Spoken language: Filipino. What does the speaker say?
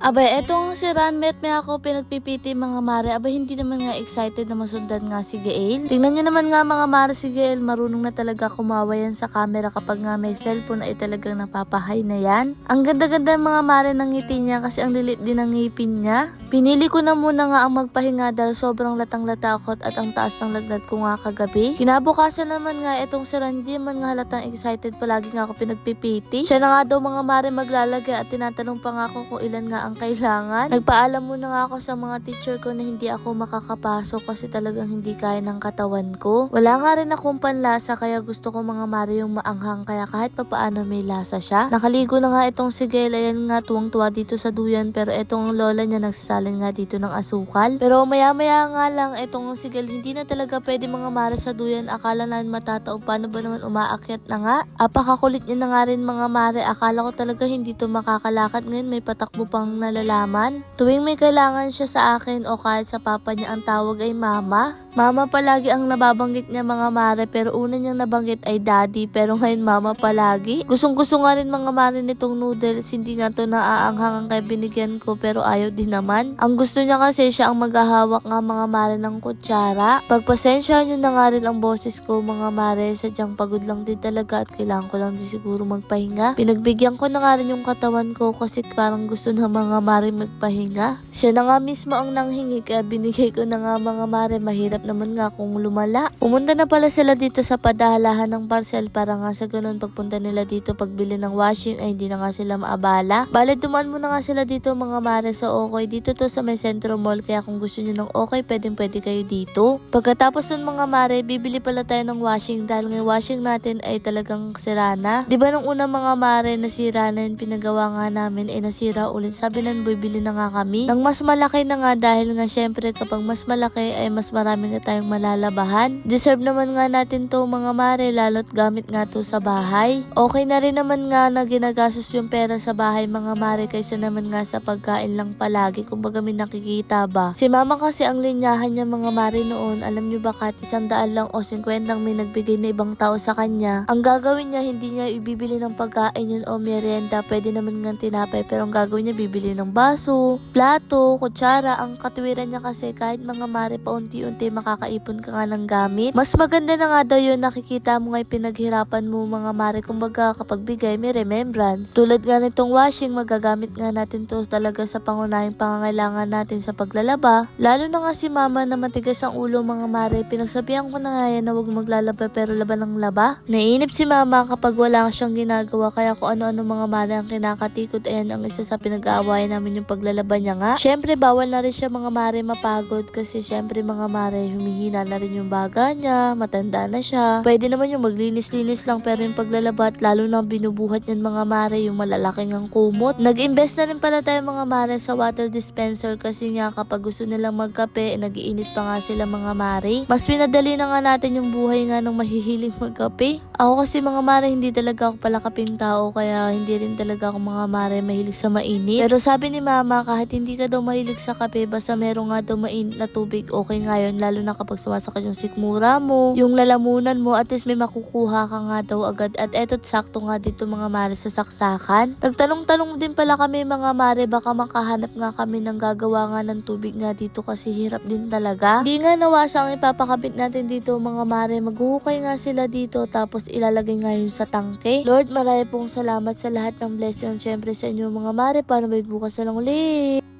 Abay, etong si Ranmet may ako pinagpipiti mga mare. Abay, hindi naman nga excited na masundan nga si Gael. Tingnan nyo naman nga mga mare, si Gael marunong na talaga kumawa yan sa camera kapag nga may cellphone ay talagang napapahay na yan. Ang ganda-ganda mga mare ng ngiti niya kasi ang lilit din ng ngipin niya. Pinili ko na muna nga ang magpahinga dahil sobrang latang-latakot at ang taas ng lagnat ko nga kagabi. Kinabukasan naman nga etong si Ran, di man nga halatang excited, palagi nga ako pinagpipiti. Siya na nga daw mga mare maglalagay at tinatanong pa nga ako kung ilan nga ang kailangan. Nagpaalam muna nga ako sa mga teacher ko na hindi ako makakapasok kasi talagang hindi kaya ng katawan ko. Wala nga rin akong panlasa kaya gusto ko mga mare yung maanghang kaya kahit papaano may lasa siya. Nakaligo na nga itong si Gael, ayan nga tuwang-tuwa dito sa duyan pero etong lola niya nagsasalin nga dito ng asukal. Pero maya-maya nga lang etong si Gael hindi na talaga pwede mga mare sa duyan, akala na matatao paano ba naman umaakyat na nga. Apakakulit niya na nga rin mga mare, akala ko talaga hindi to makakalakad, ngayon may patakbo pang nalalaman. Tuwing may kailangan siya sa akin o kahit sa papa niya ang tawag ay mama. Mama palagi ang nababanggit niya mga mare pero una niyang nabanggit ay daddy pero ngayon mama palagi. Gustong-gusto nga rin mga mare nitong noodles, hindi nga to naaanghang ang kaya binigyan ko pero ayaw din naman. Ang gusto niya kasi siya ang maghahawak nga mga mare ng kutsara. Pagpasensya niyo na nga rin ang boses ko mga mare, sadyang pagod lang din talaga at kailangan ko lang din siguro magpahinga. Pinagbigyan ko na nga rin yung katawan ko kasi parang gusto na mga mare magpahinga. Siya na nga mismo ang nanghingi kaya binigay ko na nga mga mare, mahirap naman nga kung lumala. Pumunta na pala sila dito sa padahalahan ng parcel para nga sa ganun pagpunta nila dito pagbili ng washing ay hindi na nga sila maabala. Bale dumaan muna nga sila dito mga mare sa Okay. Dito to sa may Centro Mall kaya kung gusto nyo ng Okay pwede kayo dito. Pagkatapos nun mga mare, bibili pala tayo ng washing dahil ng washing natin ay talagang sira na. Diba nung una mga mare nasira na yun, pinagawa nga namin ay nasira ulit. Sabi namin bibili na nga kami ng mas malaki na nga dahil nga syempre kapag mas malaki ay mas marami nga tayong malalabahan. Deserve naman nga natin to mga mare lalo't gamit nga to sa bahay. Okay na rin naman nga na ginagastos yung pera sa bahay mga mare kaysa naman nga sa pagkain lang palagi. Kumbaga may nakikita ba. Si mama kasi ang linyahan niya mga mare noon, alam nyo ba kahit 100 lang o 50 may nagbigay na ibang tao sa kanya, ang gagawin niya hindi niya ibibili ng pagkain yun o merienda, pwede naman nga tinapay pero ang gagawin niya bibili ng baso, plato, kutsara. Ang katuwiran niya kasi kahit mga mare paunti-unti makakaipon ka nga ng gamit. Mas maganda na nga daw yun, nakikita mo nga pinaghirapan mo mga mare, kumbaga kapag bigay may remembrance. Tulad nga nitong washing, magagamit nga natin to talaga sa pangunahing pangangailangan natin sa paglalaba. Lalo na nga si mama na matigas ang ulo mga mare, pinagsabihan ko na nga yan na huwag maglalaba pero laban ng laba. Naiinip si mama kapag wala siyang ginagawa kaya kung ano-ano mga mare ang kinakatikot, ayan ang isa sa pinag-aawayan namin yung paglalaba niya nga. Syempre bawal na rin siya mga mare mapagod kasi syempre mga mare humihina na rin yung baga niya, matanda na siya. Pwede naman yung maglinis-linis lang pero yung paglalaba at lalo na binubuhat niyan mga mare yung malalaking ang kumot. Nag-invest na rin pala tayo mga mare sa water dispenser kasi nga kapag gusto nilang magkape, nag-iinit pa nga sila mga mare. Mas pinadali na nga natin yung buhay nga ng mahihiling magkape. Ako kasi mga mare hindi talaga ako palakaping tao kaya hindi rin talaga ako mga mare mahilig sa mainit. Pero sabi ni mama kahit hindi ka daw mahilig sa kape basta meron nga daw mainit na tubig okay nga yun, lalo na kapag sumasakit yung sikmura mo, yung lalamunan mo, at least may makukuha ka nga daw agad. At eto't sakto nga dito mga mare sa saksakan. Nagtanong-tanong din pala kami mga mare baka makahanap nga kami ng gagawa nga ng tubig nga dito kasi hirap din talaga. Hindi nga nawasa ang ipapakabit natin dito mga mare, maghuhukay nga sila dito tapos ilalagay nga yun sa tangke. Lord, marami pong salamat sa lahat ng blessing syempre sa inyo mga mare, paano ba bukas na lang ulit?